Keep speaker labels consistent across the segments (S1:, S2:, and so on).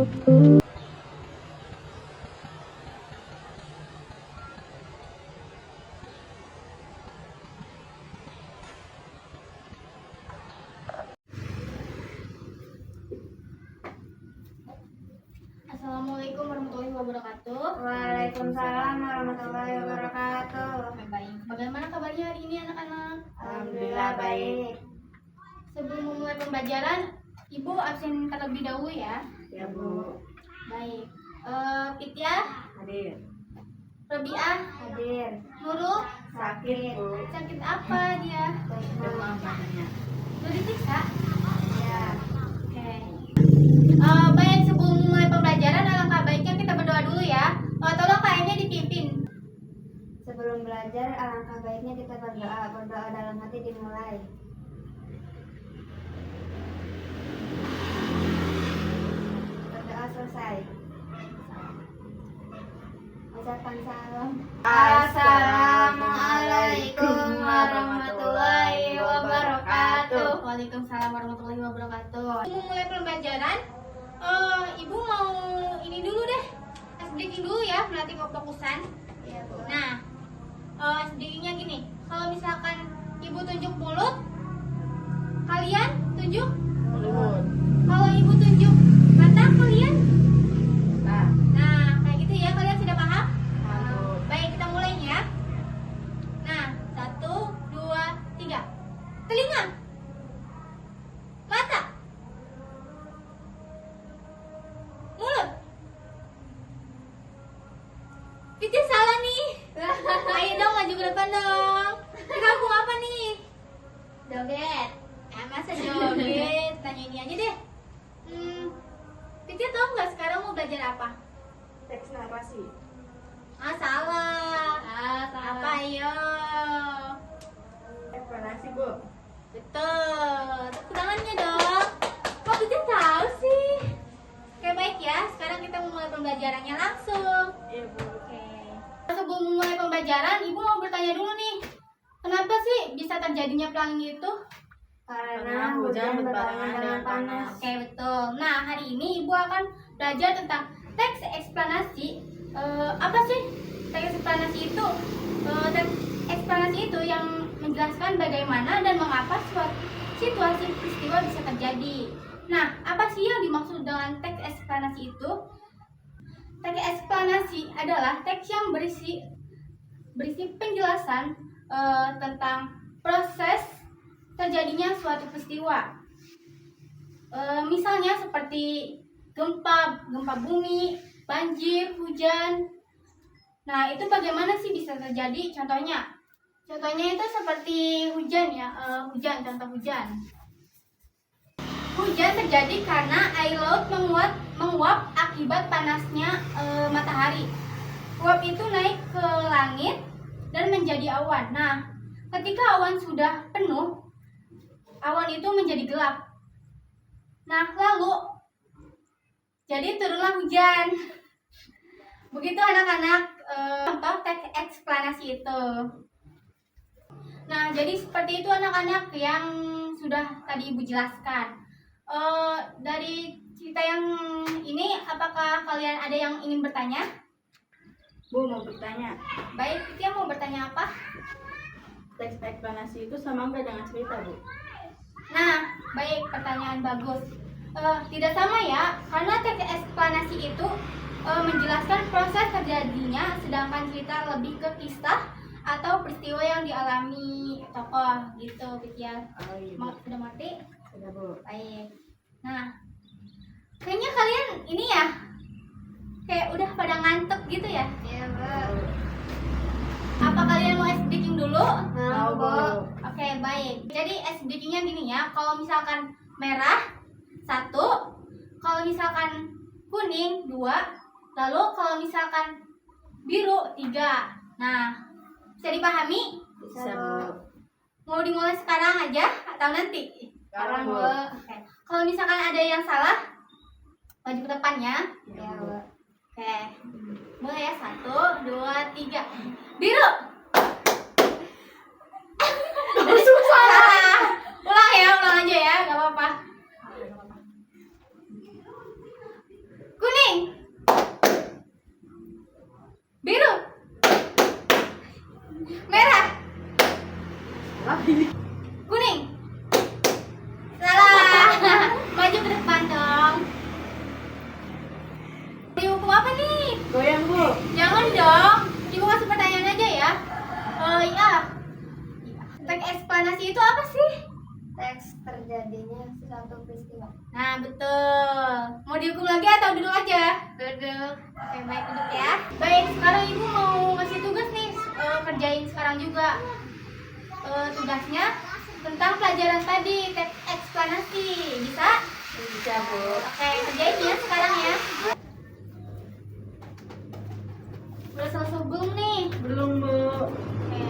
S1: Assalamualaikum warahmatullahi wabarakatuh.
S2: Waalaikumsalam warahmatullahi wabarakatuh.
S1: Baik. Bagaimana kabarnya hari ini anak-anak?
S2: Alhamdulillah baik.
S1: Sebelum memulai pembelajaran, Ibu absen terlebih dahulu ya.
S2: Ya Bu.
S1: Baik. Pitia,
S2: Hadir.
S1: Robiah,
S2: Hadir.
S1: Nurul,
S2: Sakit Bu.
S1: sakit apa dia?
S2: Demam katanya.
S1: Udah diperiksa?
S2: Ya.
S1: Oke. Baik, sebelum mulai pembelajaran, alangkah baiknya kita berdoa dulu ya. Tolong kayaknya dipimpin.
S2: Sebelum belajar alangkah baiknya kita berdoa. Berdoa dalam hati dimulai. Berdoa selesai. Ucapkan salam.
S1: Assalamualaikum warahmatullahi wabarakatuh. Waalaikumsalam warahmatullahi wabarakatuh. Mau mulai pembelajaran, Ibu mau ini dulu deh, SDQ dulu ya, melatih kefokusan.
S2: Ya Bu.
S1: Nah, SDQ-nya gini, kalau misalkan Ibu tunjuk mulut, kalian tunjuk
S2: Mulut.
S1: Kalau Ibu tunjuk mata, kalian.
S2: Nah.
S1: Nah, kayak gitu ya, kalian sudah paham?
S2: Mulut.
S1: Baik, kita mulai ya. Nah, 1, 2, 3. Telinga, mata, mulut. Pitia salah nih. Ayo dong, maju ke depan dong. Di kampung apa nih? Joget. Masa joget? Tanya ini aja deh. Pitia tahu nggak sekarang mau belajar apa?
S2: Teks narasi.
S1: Salah. Apa ayo?
S2: Eksplanasi Bu.
S1: Betul. Tepuk tangannya dong. Kok Pitia tahu sih? Oke, baik ya. Sekarang kita memulai pembelajarannya langsung.
S2: Iya Bu.
S1: Oke. Sebelum memulai pembelajaran, Ibu mau bertanya dulu nih. Kenapa sih bisa terjadinya pelangi itu?
S2: Karena hujan berbarengan dengan panas.
S1: Oke, betul. Nah, hari ini Ibu akan belajar tentang teks eksplanasi. Apa sih teks eksplanasi itu? Teks eksplanasi itu yang menjelaskan bagaimana dan mengapa suatu situasi peristiwa bisa terjadi. Nah, apa sih yang dimaksud dengan teks eksplanasi itu? Teks eksplanasi adalah teks yang berisi penjelasan tentang proses terjadinya suatu peristiwa. Misalnya seperti gempa bumi, banjir, hujan. Nah, itu bagaimana sih bisa terjadi? Contohnya itu seperti hujan ya. Contoh hujan. Hujan terjadi karena air laut menguap akibat panasnya matahari. Uap itu naik ke langit dan menjadi awan. Nah, ketika awan sudah penuh, awan itu menjadi gelap. Nah, lalu jadi turunlah hujan. Begitu anak-anak, contoh teks eksplanasi itu. Nah, jadi seperti itu anak-anak yang sudah tadi Ibu jelaskan. Dari cerita yang ini, apakah kalian ada yang ingin bertanya?
S2: Bu mau bertanya.
S1: Baik, Pitia mau bertanya apa?
S2: Teks eksplanasi itu sama nggak dengan cerita Bu?
S1: Nah, baik, pertanyaan bagus. Tidak sama ya, karena teks eksplanasi itu menjelaskan proses terjadinya, sedangkan cerita lebih ke kisah atau peristiwa yang dialami tokoh gitu, Pitia.
S2: Oh iya Bu.
S1: Sudah mati?
S2: Sudah Bu.
S1: Baik. Nah, kayaknya kalian ini ya, kayak udah pada ngantuk gitu ya?
S2: Iya Bu.
S1: Apa kalian mau SDQ dulu?
S2: Mau Bu.
S1: Oke, baik. Jadi SDQ-nya gini ya, kalau misalkan merah 1, kalau misalkan kuning 2, lalu kalau misalkan biru 3. Nah, bisa dipahami?
S2: Bisa Bu.
S1: Mau dimulai sekarang aja atau nanti?
S2: Sekarang, Bu.
S1: Oke. Kalau misalkan ada yang salah, maju ke depannya.
S2: Ya Bu.
S1: Oke. Mulai ya, 1, 2, 3. Biru. Susah. Ulang aja ya, nggak apa-apa. Kuning. Salah. Maju ke depan dong. Dihukum apa nih?
S3: Goyang, Bu.
S1: Jangan dong. Ibu kasih pertanyaan aja ya. Iya. Teks eksplanasi itu apa sih?
S2: Teks terjadinya suatu peristiwa.
S1: Nah, betul. Mau dihukum lagi atau duduk aja? Duduk. Oke, baik, duduk ya. Baik, sekarang Ibu mau ngasih tugas nih. Kerjain sekarang juga. Tugasnya tentang pelajaran tadi, teks eksplanasi. Bisa?
S3: Bisa, Bu.
S1: Oke, kerjain ya sekarang ya. Udah selesai belum nih?
S3: Belum, Bu.
S1: Oke.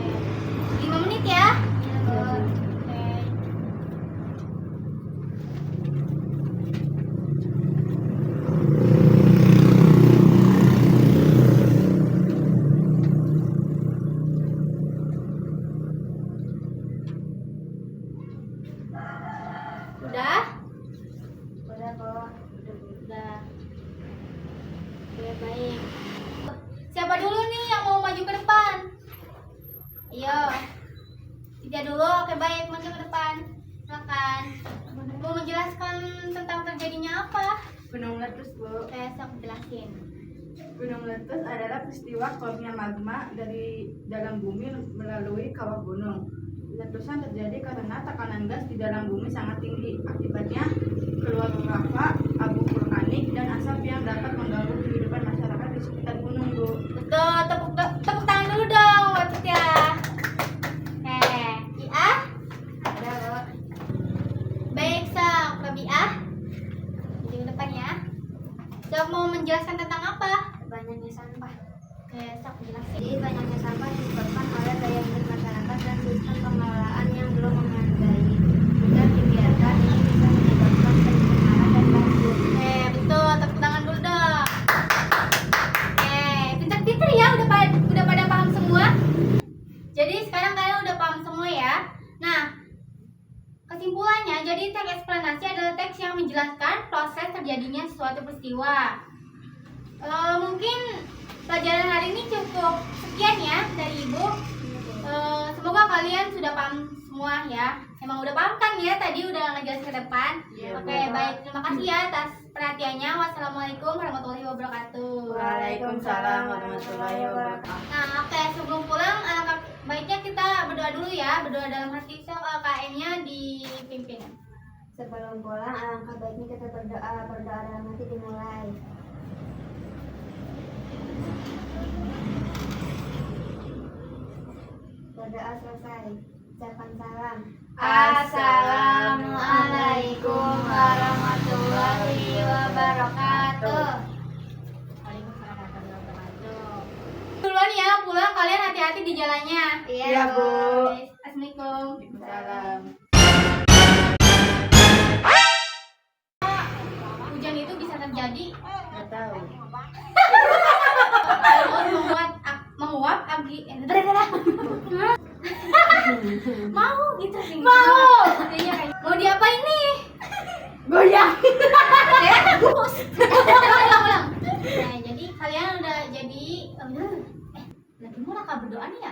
S1: 5 menit ya. Oke. Udah?
S2: Udah, Bu.
S1: Udah. Oke, baik. Siapa dulu nih yang mau maju ke depan? Ayo. Tidak dulu. Oke, baik. Maju ke depan. Silakan. Mau menjelaskan tentang terjadinya apa?
S3: Gunung meletus, Bu.
S1: Oke, saya jelasin.
S3: Gunung meletus adalah peristiwa keluarnya magma dari dalam bumi melalui kawah gunung. Letusan terjadi karena tekanan gas di dalam bumi sangat tinggi. Akibatnya keluar lava, abu vulkanik, dan asap yang dapat mengganggu kehidupan masyarakat di sekitar gunung, Bu.
S1: Betul. Tepuk tangan dulu dong buat ya. Oke. Iya.
S2: Udah, Bu.
S1: Baik, Sang. Rabia. Maju ke depan ya. Sok mau menjelaskan tentang apa?
S2: Banyaknya sampah.
S1: Oke, Sok jelasin.
S2: Jadi banyaknya sampah disebabkan oleh gaya hidup masyarakat dan sistem pengelolaan yang belum memadai. Jika dibiarkan, ini bisa menyebabkan pencemaran dan banjir.
S1: Oke, betul. Tepuk tangan dulu dong. Oke, pintar-pintar ya. Udah pada paham semua? Jadi sekarang kalian udah paham semua ya. Nah, kesimpulannya, jadi teks eksplanasi adalah teks yang menjelaskan proses terjadinya suatu peristiwa. Mungkin pelajaran hari ini cukup sekian ya dari Ibu. Semoga kalian sudah paham semua ya. Emang udah paham kan ya, tadi udah ngejelasin ke depan.
S3: Iya,
S1: Oke,
S3: Bu.
S1: baik. Terima kasih ya atas perhatiannya. Wassalamualaikum warahmatullahi wabarakatuh.
S3: Waalaikumsalam warahmatullahi wabarakatuh.
S1: Nah, oke, sebelum pulang, baiknya kita berdoa dulu ya. Berdoa dalam hati. KM-nya dipimpin.
S2: Sebelum pulang, alangkah baiknya kita berdoa. Berdoa dalam hati dimulai. Berdoa selesai. Ucapan salam.
S1: Assalamualaikum warahmatullahi wabarakatuh. Waalaikumsalam warahmatullahi wabarakatuh. Duluan ya, pulang kalian hati-hati di jalannya.
S3: Iya, Bu.
S1: Assalamualaikum.
S3: Salam.
S1: Hujan itu bisa terjadi
S3: Nggak tahu.
S1: kalau menguap mau gitu sih. Mau diapain nih?
S3: Goyang.
S1: Ulang. Nah, jadi kalian udah jadi lagi mau berdoa nih ya?